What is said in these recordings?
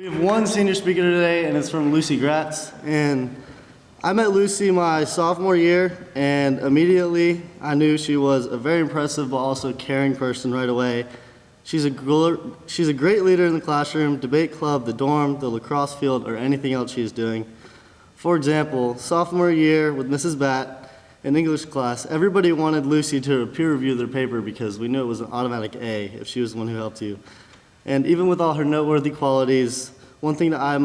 We have one senior speaker today, and it's from Lucy Gratz. And I met Lucy my sophomore year, and immediately I knew she was a very impressive but also caring person right away. She's a great leader in the classroom, debate club, the dorm, the lacrosse field, or anything else she is doing. For example, sophomore year with Mrs. Batt in English class, everybody wanted Lucy to peer review their paper because we knew it was an automatic A if she was the one who helped you. And even with all her noteworthy qualities, one thing that I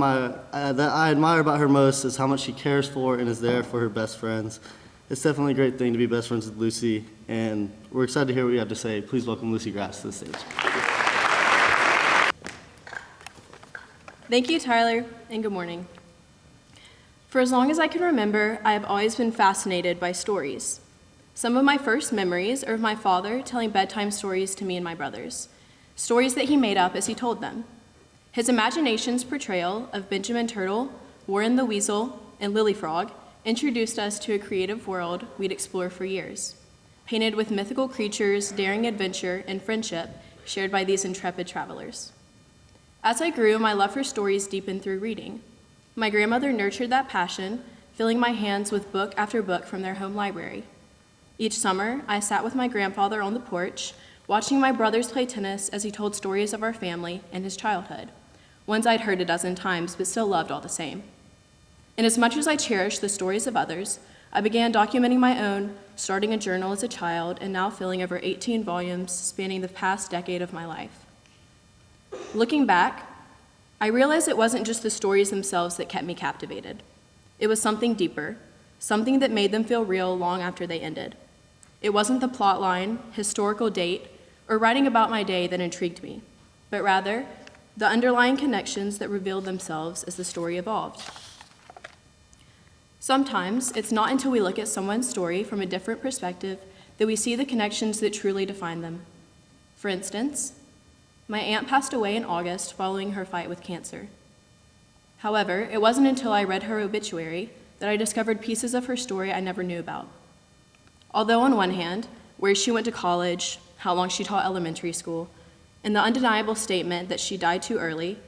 admire about her most is how much she cares for and is there for her best friends. It's definitely a great thing to be best friends with Lucy, and we're excited to hear what you have to say. Please welcome Lucy Gratz to the stage. Thank you, Tyler, and good morning. For as long as I can remember, I have always been fascinated by stories. Some of my first memories are of my father telling bedtime stories to me and my brothers, stories that he made up as he told them. His imagination's portrayal of Benjamin Turtle, Warren the Weasel, and Lily Frog introduced us to a creative world we'd explore for years, painted with mythical creatures, daring adventure, and friendship shared by these intrepid travelers. As I grew, my love for stories deepened through reading. My grandmother nurtured that passion, filling my hands with book after book from their home library. Each summer, I sat with my grandfather on the porch, watching my brothers play tennis as he told stories of our family and his childhood, ones I'd heard a dozen times but still loved all the same. And as much as I cherished the stories of others, I began documenting my own, starting a journal as a child and now filling over 18 volumes spanning the past decade of my life. Looking back, I realized it wasn't just the stories themselves that kept me captivated. It was something deeper, something that made them feel real long after they ended. It wasn't the plot line, historical date, or writing about my day that intrigued me, but rather the underlying connections that revealed themselves as the story evolved. Sometimes it's not until we look at someone's story from a different perspective that we see the connections that truly define them. For instance, my aunt passed away in August following her fight with cancer. However, it wasn't until I read her obituary that I discovered pieces of her story I never knew about. Although on one hand, where she went to college, how long she taught elementary school, and the undeniable statement that she died too early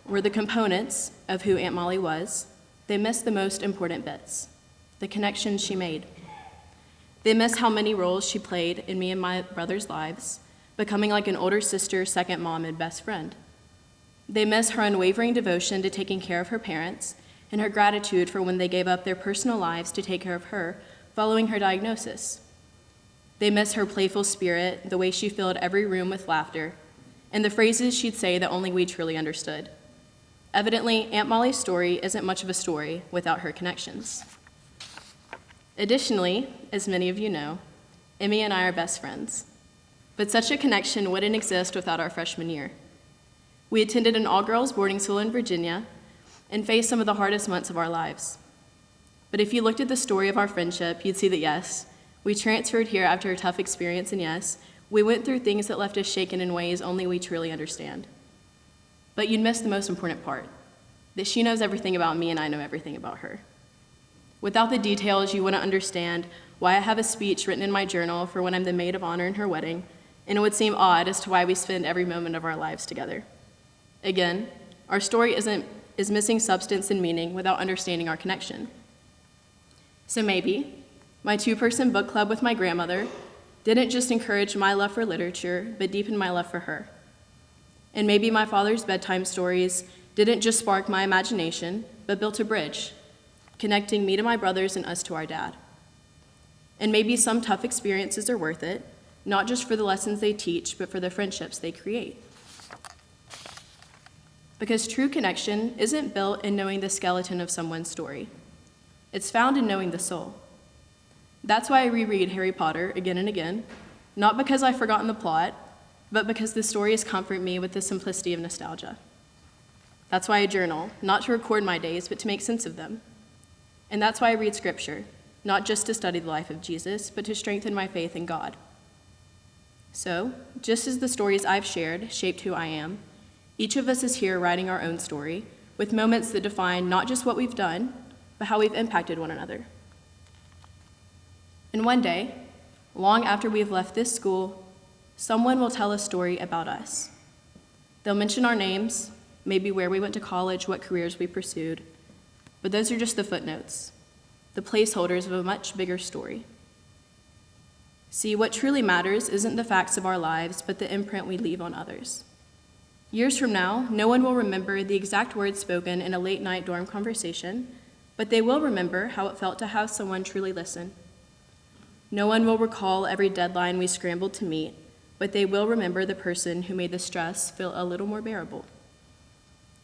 were the components of who Aunt Molly was, they missed the most important bits, the connections she made. They missed how many roles she played in me and my brother's lives, becoming like an older sister, second mom, and best friend. They miss her unwavering devotion to taking care of her parents and her gratitude for when they gave up their personal lives to take care of her following her diagnosis. They miss her playful spirit, the way she filled every room with laughter, and the phrases she'd say that only we truly understood. Evidently, Aunt Molly's story isn't much of a story without her connections. Additionally, as many of you know, Emmy and I are best friends. But such a connection wouldn't exist without our freshman year. We attended an all-girls boarding school in Virginia and faced some of the hardest months of our lives. But if you looked at the story of our friendship, you'd see that yes, we transferred here after a tough experience, and yes, we went through things that left us shaken in ways only we truly understand. But you'd miss the most important part, that she knows everything about me and I know everything about her. Without the details, you wouldn't understand why I have a speech written in my journal for when I'm the maid of honor in her wedding, and it would seem odd as to why we spend every moment of our lives together. Again, our story is missing substance and meaning without understanding our connection. So maybe my two-person book club with my grandmother didn't just encourage my love for literature, but deepened my love for her. And maybe my father's bedtime stories didn't just spark my imagination, but built a bridge, connecting me to my brothers and us to our dad. And maybe some tough experiences are worth it, not just for the lessons they teach, but for the friendships they create. Because true connection isn't built in knowing the skeleton of someone's story. It's found in knowing the soul. That's why I reread Harry Potter again and again, not because I've forgotten the plot, but because the stories comfort me with the simplicity of nostalgia. That's why I journal, not to record my days, but to make sense of them. And that's why I read scripture, not just to study the life of Jesus, but to strengthen my faith in God. So, just as the stories I've shared shaped who I am, each of us is here writing our own story, with moments that define not just what we've done, but how we've impacted one another. And one day, long after we've left this school, someone will tell a story about us. They'll mention our names, maybe where we went to college, what careers we pursued. But those are just the footnotes, the placeholders of a much bigger story. See, what truly matters isn't the facts of our lives, but the imprint we leave on others. Years from now, no one will remember the exact words spoken in a late-night dorm conversation, but they will remember how it felt to have someone truly listen. No one will recall every deadline we scrambled to meet, but they will remember the person who made the stress feel a little more bearable.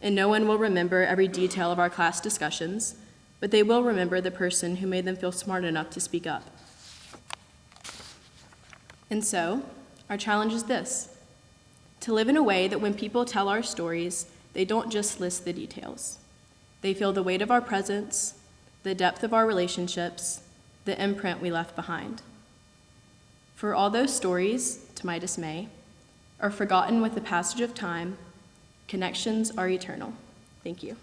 And no one will remember every detail of our class discussions, but they will remember the person who made them feel smart enough to speak up. And so, our challenge is this: to live in a way that when people tell our stories, they don't just list the details. They feel the weight of our presence, the depth of our relationships, the imprint we left behind. For all those stories, to my dismay, are forgotten with the passage of time, connections are eternal. Thank you.